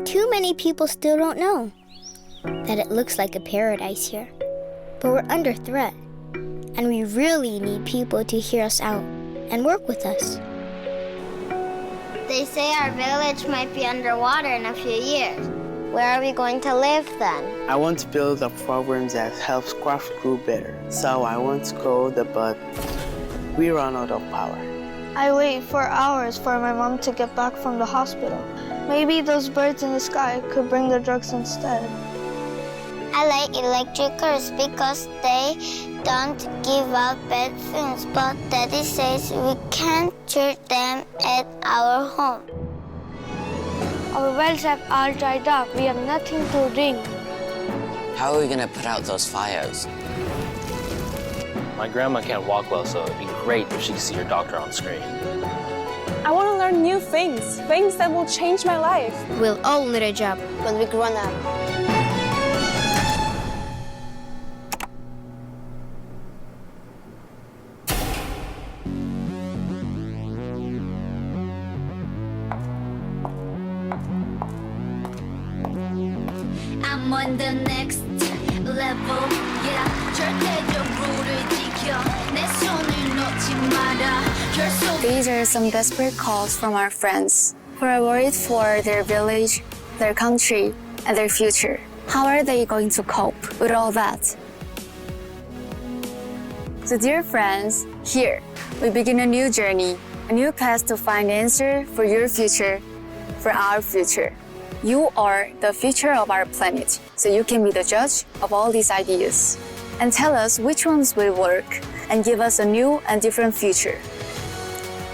Too many people still don't know that it looks like a paradise here. But we're under threat, and we really need people to hear us out and work with us. They say our village might be underwater in a few years. Where are we going to live then? I want to build a program that helps craft grow better. So I want to grow the but we run out of power. I wait for hours for my mom to get back from the hospital. Maybe those birds in the sky could bring the drugs instead. I like electric cars because they don't give out bad things, but Daddy says we can't charge them at our home. Our wells have all dried up. We have nothing to drink. How are we going to put out those fires? My grandma can't walk well, so it'd be great if she could see her doctor on screen. I want to learn new things that will change my life. We'll all need a job When we grown up. I'm on the next level, yeah. 절대적으로 지켜 내 손을 놓지 마라. These are some desperate calls from our friends who are worried for their village, their country, and their future. How are they going to cope with all that? So dear friends, here we begin a new journey, a new path to find answer for your future, for our future. You are the future of our planet, so you can be the judge of all these ideas and tell us which ones will work and give us a new and different future.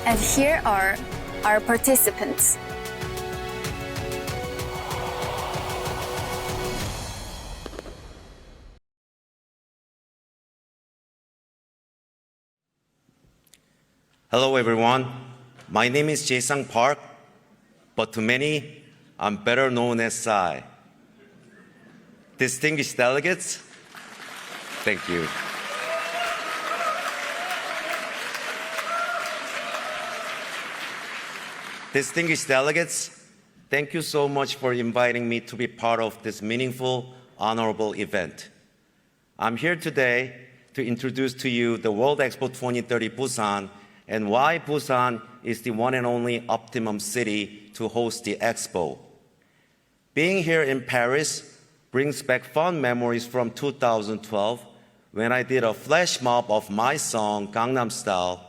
And here are our participants. Hello everyone, my name is Jae-sang Park, but to many, I'm better known as Sai. Distinguished delegates, thank you. Distinguished delegates, thank you so much for inviting me to be part of this meaningful, honorable event. I'm here today to introduce to you the World Expo 2030 Busan and why Busan is the one and only optimum city to host the expo. Being here in Paris brings back fond memories from 2012 when I did a flash mob of my song Gangnam Style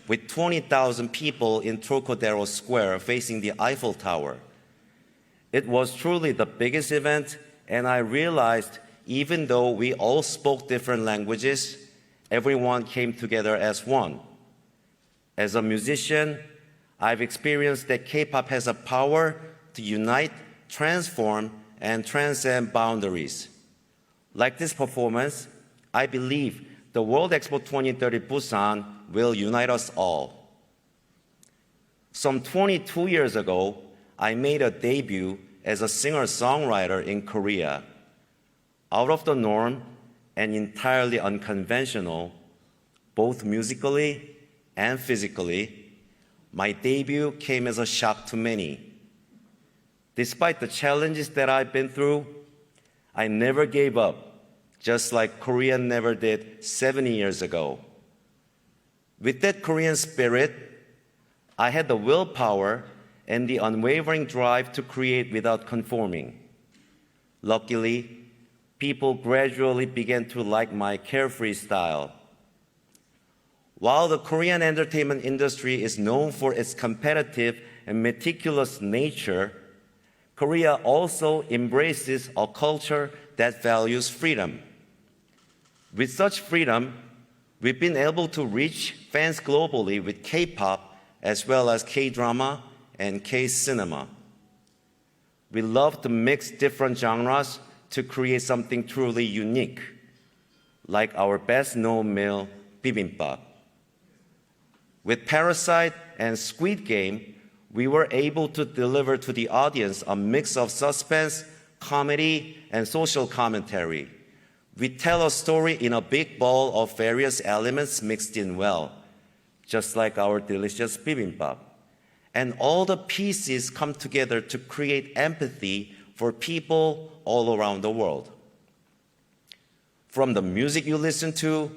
with 20,000 people in Trocadero Square facing the Eiffel Tower. It was truly the biggest event, and I realized even though we all spoke different languages, everyone came together as one. As a musician, I've experienced that K-pop has a power to unite, transform, and transcend boundaries. Like this performance, I believe the World Expo 2030 Busan will unite us all. Some 22 years ago, I made a debut as a singer-songwriter in Korea. Out of the norm and entirely unconventional, both musically and physically, my debut came as a shock to many. Despite the challenges that I've been through, I never gave up, just like Korea never did 70 years ago. With that Korean spirit, I had the willpower and the unwavering drive to create without conforming. Luckily, people gradually began to like my carefree style. While the Korean entertainment industry is known for its competitive and meticulous nature, Korea also embraces a culture that values freedom. With such freedom, we've been able to reach fans globally with K-pop as well as K-drama and K-cinema. We love to mix different genres to create something truly unique, like our best-known meal, bibimbap. With Parasite and Squid Game, we were able to deliver to the audience a mix of suspense, comedy, and social commentary. We tell a story in a big bowl of various elements mixed in well, just like our delicious bibimbap. and all the pieces come together to create empathy for people all around the world. From the music you listen to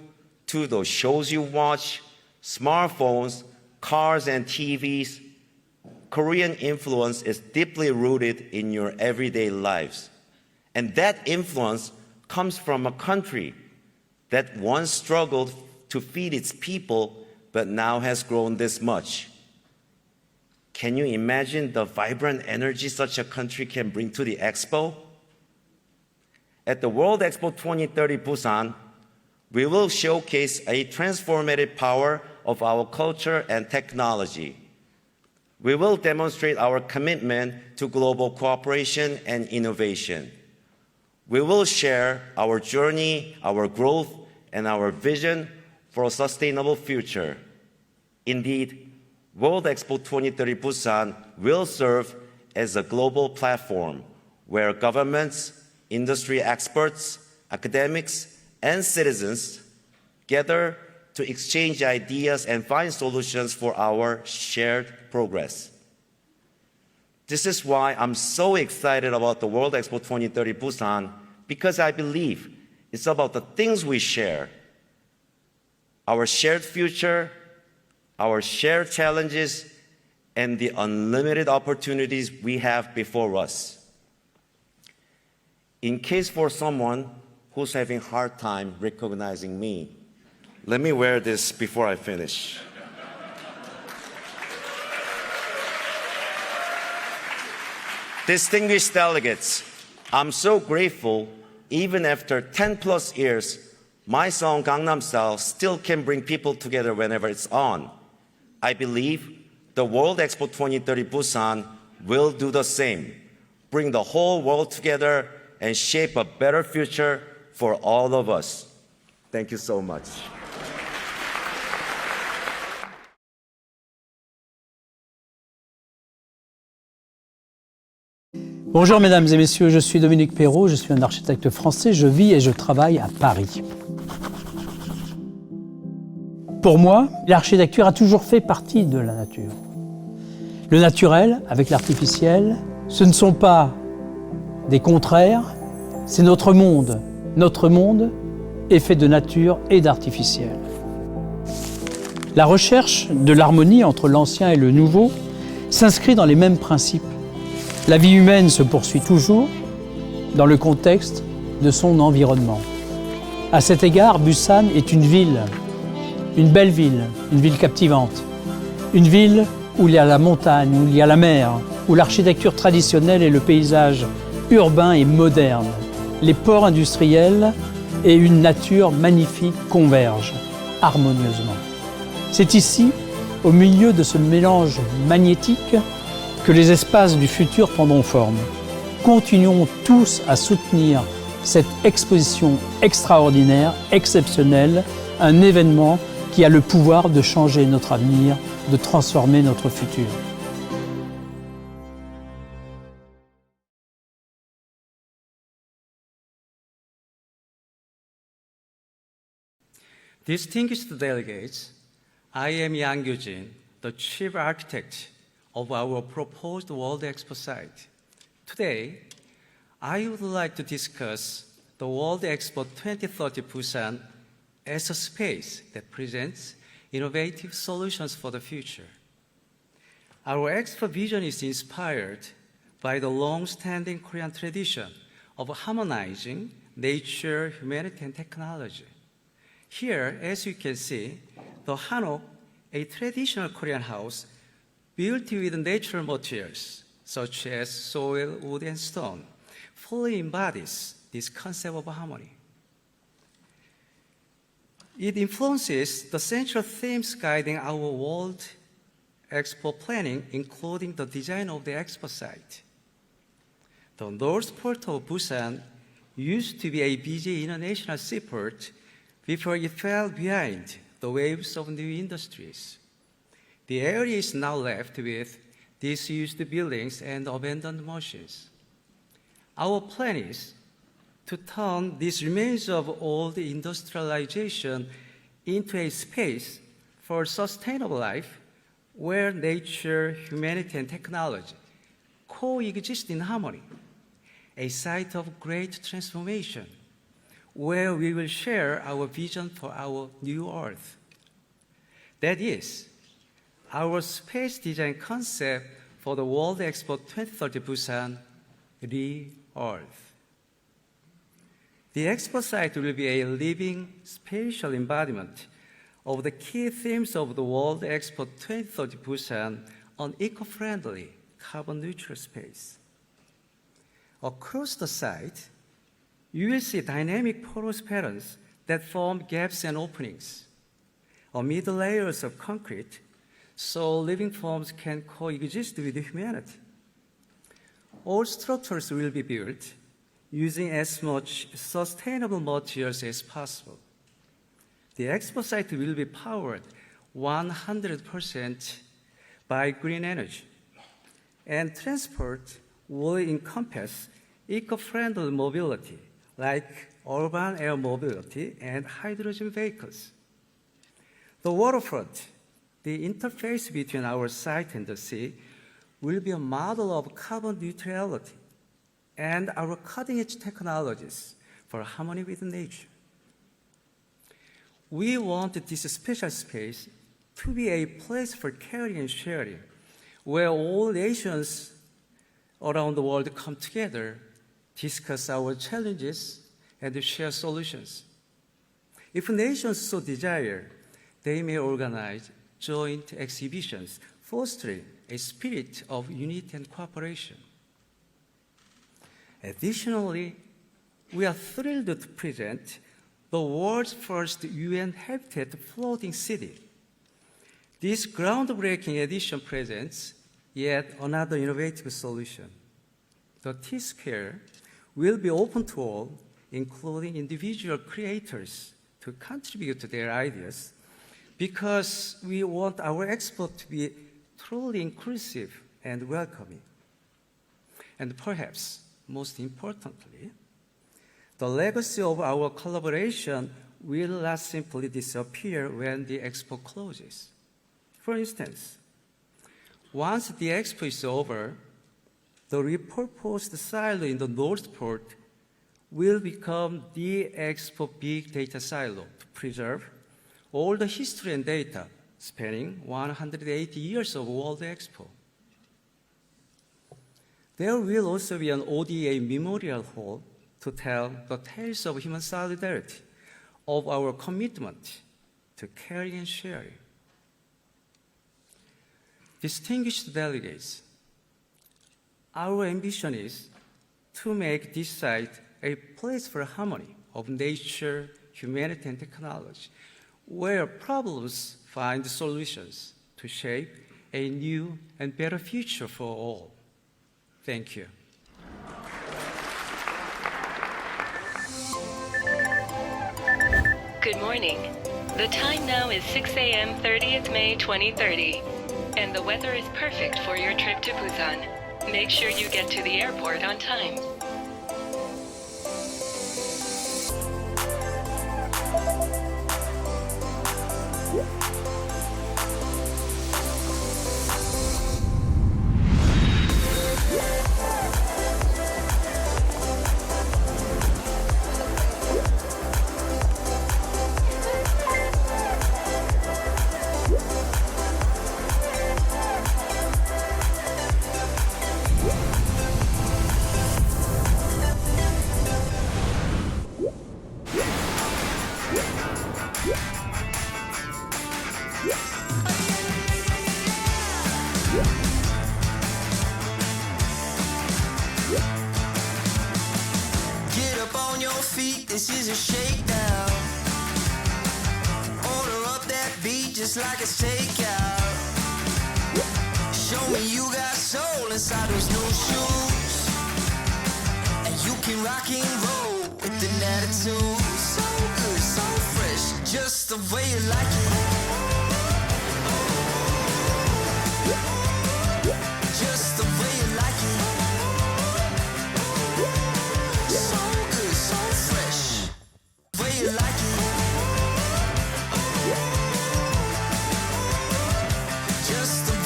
the shows you watch, smartphones, cars, and TVs, Korean influence is deeply rooted in your everyday lives. And that influence comes from a country that once struggled to feed its people, but now has grown this much. Can you imagine the vibrant energy such a country can bring to the Expo? At the World Expo 2030 Busan, we will showcase a transformative power of our culture and technology. We will demonstrate our commitment to global cooperation and innovation. We will share our journey, our growth, and our vision for a sustainable future. Indeed, World Expo 2030 Busan will serve as a global platform where governments, industry experts, academics, and citizens gather to exchange ideas and find solutions for our shared progress. This is why I'm so excited about the World Expo 2030 Busan, because I believe it's about the things we share, our shared future, our shared challenges, and the unlimited opportunities we have before us. In case for someone who's having a hard time recognizing me, let me wear this before I finish. Distinguished delegates, I'm so grateful even after 10 plus years, my song Gangnam Style still can bring people together whenever it's on. I believe the World Expo 2030 Busan will do the same, bring the whole world together and shape a better future for all of us. Thank you so much. Bonjour mesdames et messieurs, je suis Dominique Perrault, je suis un architecte français, je vis et je travaille à Paris. Pour moi, l'architecture a toujours fait partie de la nature. Le naturel avec l'artificiel, ce ne sont pas des contraires, c'est notre monde. Notre monde est fait de nature et d'artificiel. La recherche de l'harmonie entre l'ancien et le nouveau s'inscrit dans les mêmes principes. La vie humaine se poursuit toujours dans le contexte de son environnement. À cet égard, Busan est une ville, une belle ville, une ville captivante. Une ville où il y a la montagne, où il y a la mer, où l'architecture traditionnelle et le paysage urbain et moderne, les ports industriels et une nature magnifique convergent harmonieusement. C'est ici, au milieu de ce mélange magnétique, que les espaces du futur prendront forme. Continuons tous à soutenir cette exposition extraordinaire, exceptionnelle, un événement qui a le pouvoir de changer notre avenir, de transformer notre futur. Distinguished delegates, I am Yang Gyujin, the chief architect of our proposed World Expo site. Today, I would like to discuss the World Expo 2030 Busan as a space that presents innovative solutions for the future. Our Expo vision is inspired by the long-standing Korean tradition of harmonizing nature, humanity, and technology. Here, as you can see, the hanok, a traditional Korean house built with natural materials such as soil, wood, and stone, fully embodies this concept of harmony. It influences the central themes guiding our World Expo planning, including the design of the Expo site. The North Port of Busan used to be a busy international seaport before it fell behind the waves of new industries. The area is now left with disused buildings and abandoned machines. Our plan is to turn these remains of old industrialization into a space for sustainable life where nature, humanity, and technology coexist in harmony, a site of great transformation, where we will share our vision for our new Earth. That is, our space design concept for the World Expo 2030 Busan, Re-Earth. The expo site will be a living spatial embodiment of the key themes of the World Expo 2030 Busan on eco-friendly, carbon-neutral space. Across the site, you will see dynamic porous patterns that form gaps and openings amid layers of concrete, so living forms can coexist with humanity. All structures will be built using as much sustainable materials as possible. The expo site will be powered 100% by green energy, and transport will encompass eco-friendly mobility like urban air mobility and hydrogen vehicles. The waterfront, the interface between our site and the sea, will be a model of carbon neutrality and our cutting-edge technologies for harmony with nature. We want this special space to be a place for caring and sharing, where all nations around the world come together, discuss our challenges, and share solutions. If nations so desire, they may organize joint exhibitions, fostering a spirit of unity and cooperation. Additionally, we are thrilled to present the world's first UN Habitat floating city. This groundbreaking edition presents yet another innovative solution. The T-Square will be open to all, including individual creators, to contribute their ideas, because we want our expo to be truly inclusive and welcoming. And perhaps most importantly, the legacy of our collaboration will not simply disappear when the expo closes. For instance, once the expo is over, the repurposed silo in the North Port will become the expo big data silo to preserve all the history and data spanning 180 years of World Expo. There will also be an ODA memorial hall to tell the tales of human solidarity, of our commitment to caring and sharing. Distinguished delegates, our ambition is to make this site a place for harmony of nature, humanity, and technology, where problems find solutions to shape a new and better future for all. Thank you. Good morning. The time now is 6 a.m. 30th May 2030, and the weather is perfect for your trip to Busan. Make sure you get to the airport on time. Get up on your feet, this is a shakedown. Order up that beat just like it's takeout. Show me you got soul inside those new shoes, and you can rock and roll with an attitude. So good, so fresh, just the way you like it. Just the way you like it. So good, so fresh, the way you like it. Just the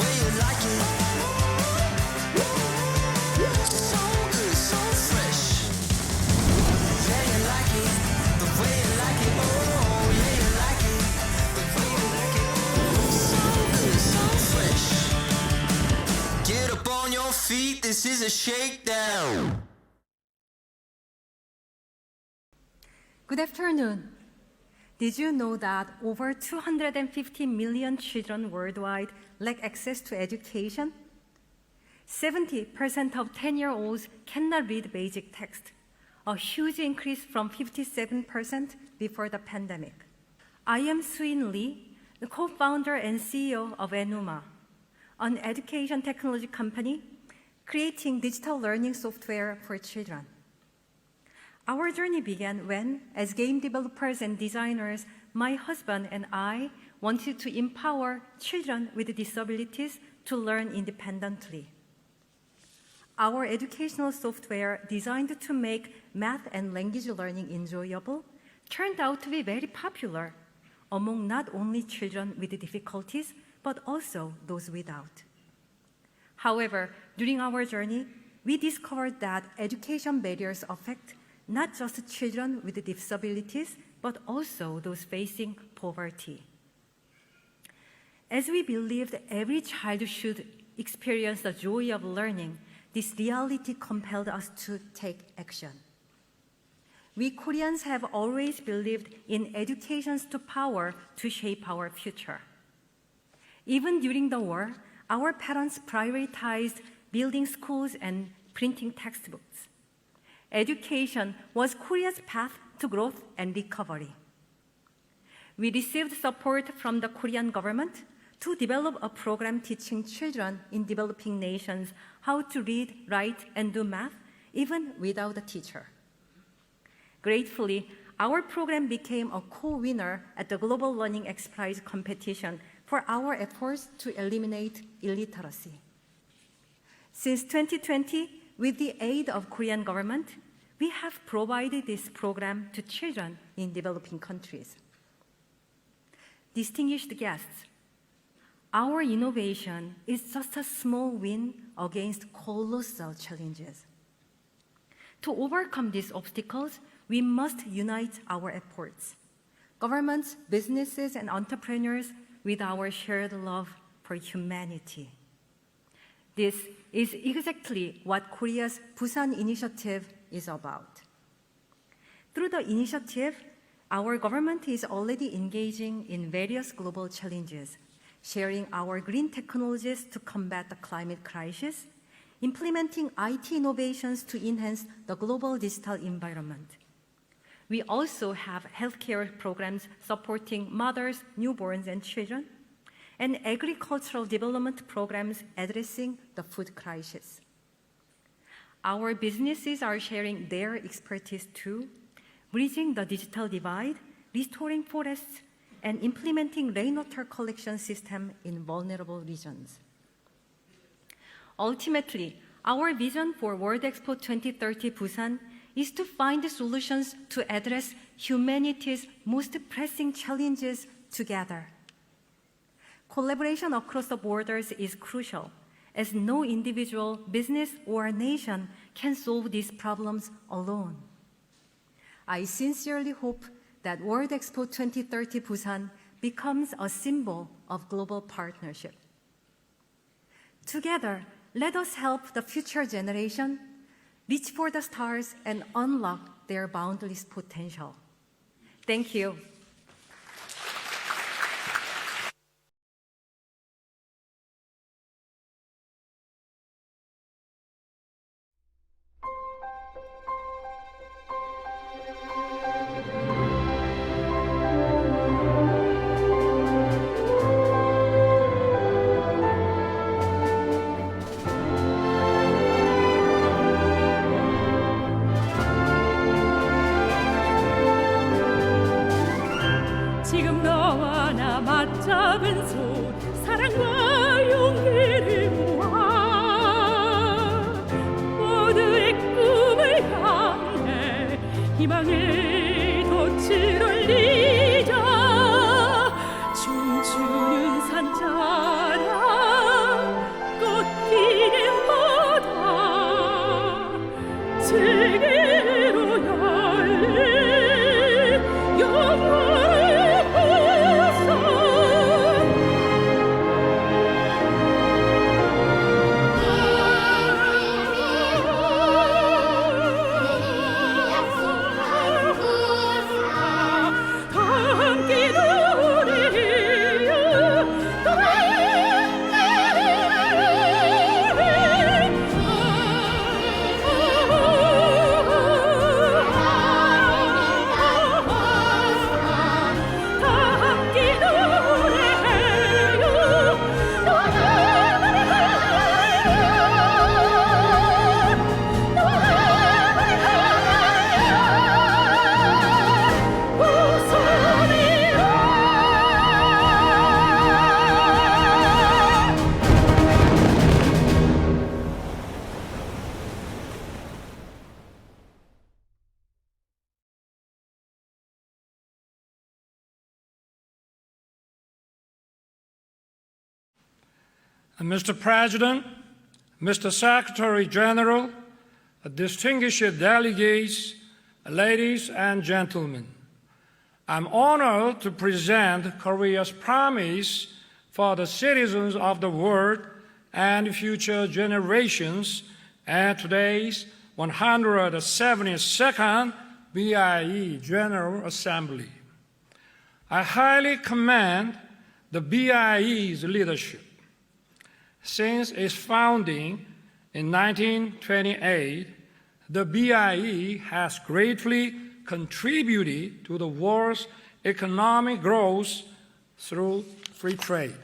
is a shakedown. Good afternoon. Did you know that over 250 million children worldwide lack access to education? 70% of 10-year-olds cannot read basic text, a huge increase from 57% before the pandemic. I am Suin Lee, the co-founder and CEO of Enuma, an education technology company creating digital learning software for children. Our journey began when, as game developers and designers, my husband and I wanted to empower children with disabilities to learn independently. Our educational software, designed to make math and language learning enjoyable, turned out to be very popular among not only children with difficulties, but also those without. However, during our journey, we discovered that education barriers affect not just children with disabilities, but also those facing poverty. As we believed every child should experience the joy of learning, this reality compelled us to take action. We Koreans have always believed in education's power to shape our future. Even during the war, our parents prioritized building schools and printing textbooks. Education was Korea's path to growth and recovery. We received support from the Korean government to develop a program teaching children in developing nations how to read, write, and do math, even without a teacher. Gratefully, our program became a co-winner at the Global Learning X Prize competition for our efforts to eliminate illiteracy. Since 2020, with the aid of Korean government, we have provided this program to children in developing countries. Distinguished guests, our innovation is just a small win against colossal challenges. To overcome these obstacles, we must unite our efforts, governments, businesses, and entrepreneurs, with our shared love for humanity. This is exactly what Korea's Busan Initiative is about. Through the initiative, our government is already engaging in various global challenges, sharing our green technologies to combat the climate crisis, implementing IT innovations to enhance the global digital environment. We also have healthcare programs supporting mothers, newborns, and children, and agricultural development programs addressing the food crisis. Our businesses are sharing their expertise too, bridging the digital divide, restoring forests, and implementing rainwater collection system in vulnerable regions. Ultimately, our vision for World Expo 2030 Busan is to find solutions to address humanity's most pressing challenges together. Collaboration across the borders is crucial, as no individual, business, or nation can solve these problems alone. I sincerely hope that World Expo 2030 Busan becomes a symbol of global partnership. Together, let us help the future generation reach for the stars and unlock their boundless potential. Thank you. 지금 너와 나 맞잡은 손 사랑과 용기를 모아 모두의 꿈을 향해 희망의 돛을 올리자 춤추는 산자락 꽃피는 바다 세계로 열린 영원의 Mr. President, Mr. Secretary General, distinguished delegates, ladies and gentlemen, I'm honored to present Korea's promise for the citizens of the world and future generations at today's 172nd BIE General Assembly. I highly commend the BIE's leadership. Since its founding in 1928, the BIE has greatly contributed to the world's economic growth through free trade.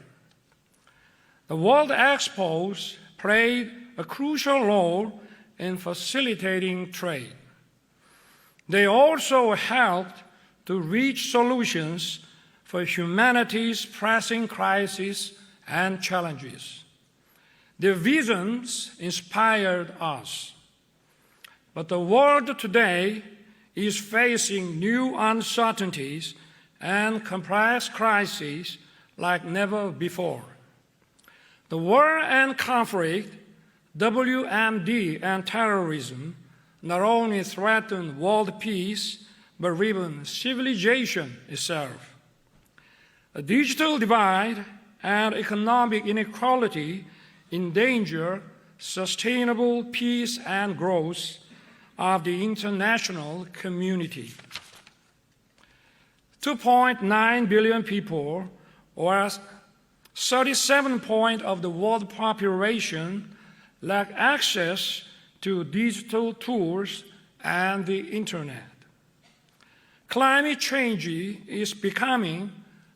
The World Expos played a crucial role in facilitating trade. They also helped to reach solutions for humanity's pressing crises and challenges. Their visions inspired us. But the world today is facing new uncertainties and complex crises like never before. The war and conflict, WMD, and terrorism not only threaten world peace, but even civilization itself. A digital divide and economic inequality endanger sustainable peace and growth of the international community. 2.9 billion people, or 37% of the world population, lack access to digital tools and the internet. Climate change is becoming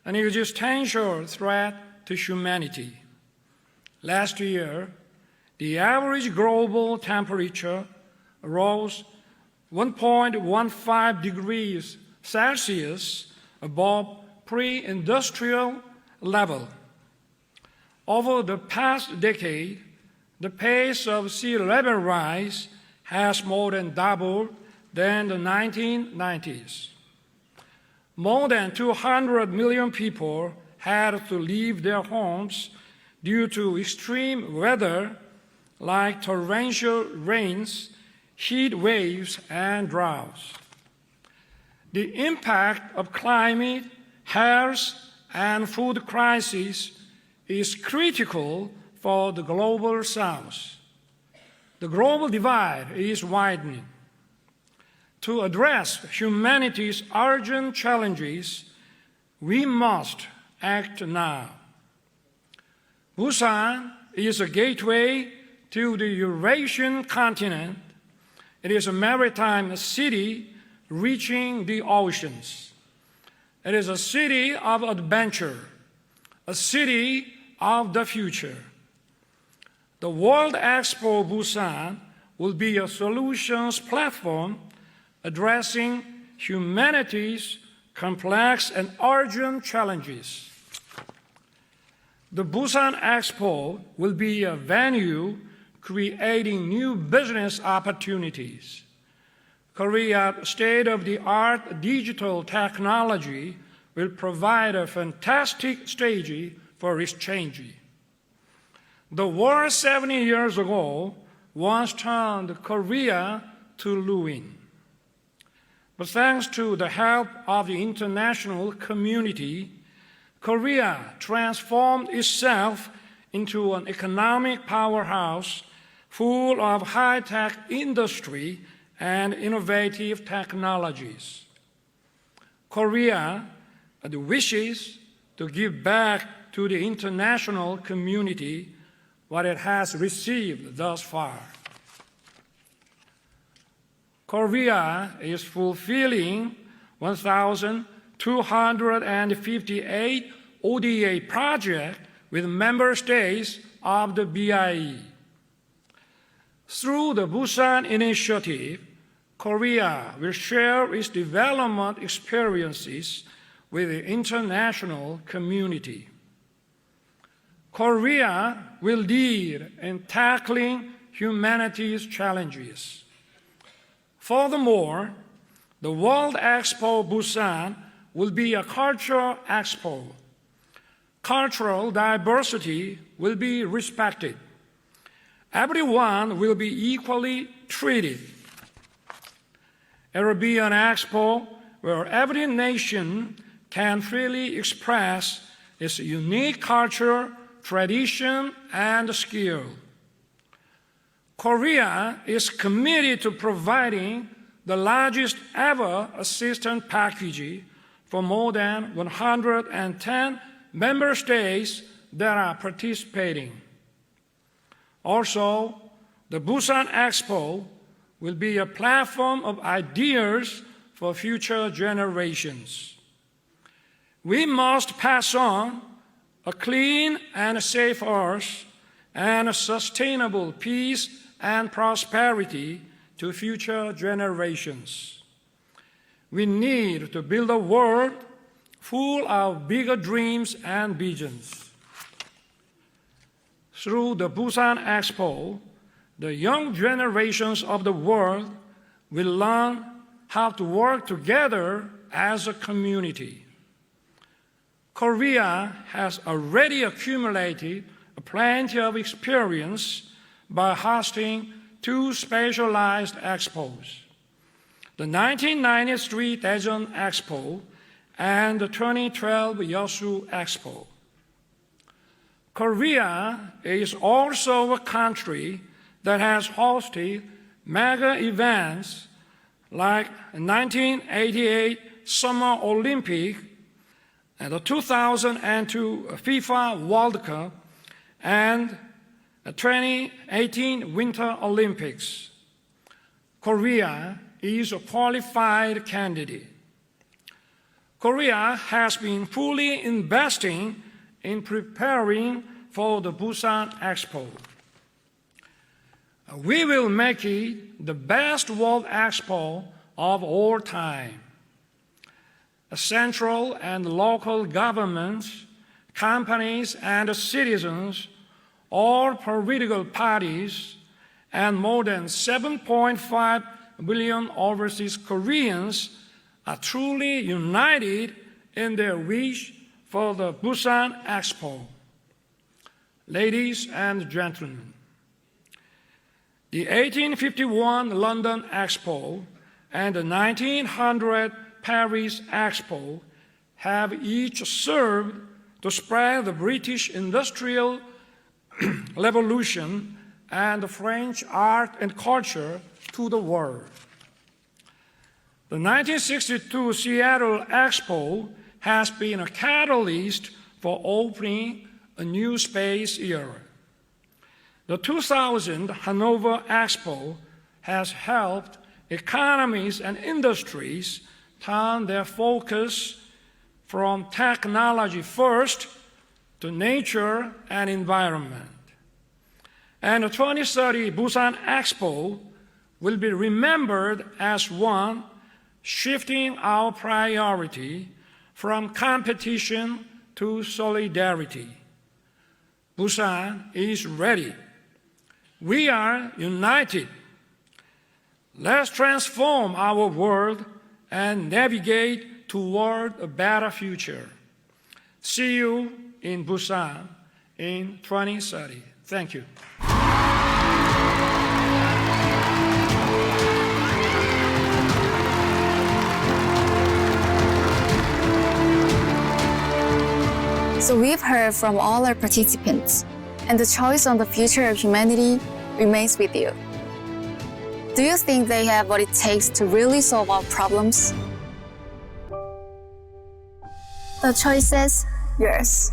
an existential threat to humanity. Last year, the average global temperature rose 1.15 degrees Celsius above pre-industrial level. Over the past decade, the pace of sea level rise has more than doubled than the 1990s. More than 200 million people had to leave their homes due to extreme weather like torrential rains, heat waves, and droughts. The impact of climate, health, and food crises is critical for the global South. The global divide is widening. To address humanity's urgent challenges, we must act now. Busan is a gateway to the Eurasian continent. It is a maritime city reaching the oceans. It is a city of adventure, a city of the future. The World Expo Busan will be a solutions platform addressing humanity's complex and urgent challenges. The Busan Expo will be a venue creating new business opportunities. Korea's state-of-the-art digital technology will provide a fantastic stage for exchange. The war 70 years ago once turned Korea to ruin. But thanks to the help of the international community, Korea transformed itself into an economic powerhouse full of high-tech industry and innovative technologies. Korea wishes to give back to the international community what it has received thus far. Korea is fulfilling 1,258 ODA projects with member states of the BIE. Through the Busan Initiative, Korea will share its development experiences with the international community. Korea will lead in tackling humanity's challenges. Furthermore, the World Expo Busan will be a cultural expo. cultural diversity will be respected. Everyone will be equally treated. It will be an expo where every nation can freely express its unique culture, tradition, and skill. Korea is committed to providing the largest ever assistance package for more than 110 member states that are participating. Also, the Busan Expo will be a platform of ideas for future generations. We must pass on a clean and safe earth and a sustainable peace and prosperity to future generations. We need to build a world full of bigger dreams and visions. Through the Busan Expo, the young generations of the world will learn how to work together as a community. Korea has already accumulated plenty of experience by hosting 2 specialized expos, the 1993 Daejeon Expo and the 2012 Yeosu Expo. Korea is also a country that has hosted mega events like the 1988 Summer Olympic and the 2002 FIFA World Cup and the 2018 Winter Olympics. Korea is a qualified candidate. Korea has been fully investing in preparing for the Busan Expo. We will make it the best World Expo of all time. Central and local governments, companies and citizens, all political parties, and more than 7.5 billion overseas Koreans are truly united in their wish for the Busan Expo. Ladies and gentlemen, the 1851 London Expo and the 1900 Paris Expo have each served to spread the British industrial revolution and French art and culture to the world. The 1962 Seattle Expo has been a catalyst for opening a new space era. The 2000 Hanover Expo has helped economies and industries turn their focus from technology first to nature and environment. And the 2030 Busan Expo will be remembered as one shifting our priority from competition to solidarity. Busan is ready. We are united. Let's transform our world and navigate toward a better future. See you in Busan in 2030. Thank you. So we've heard from all our participants, and the choice on the future of humanity remains with you. Do you think they have what it takes to really solve our problems? The choice is yours.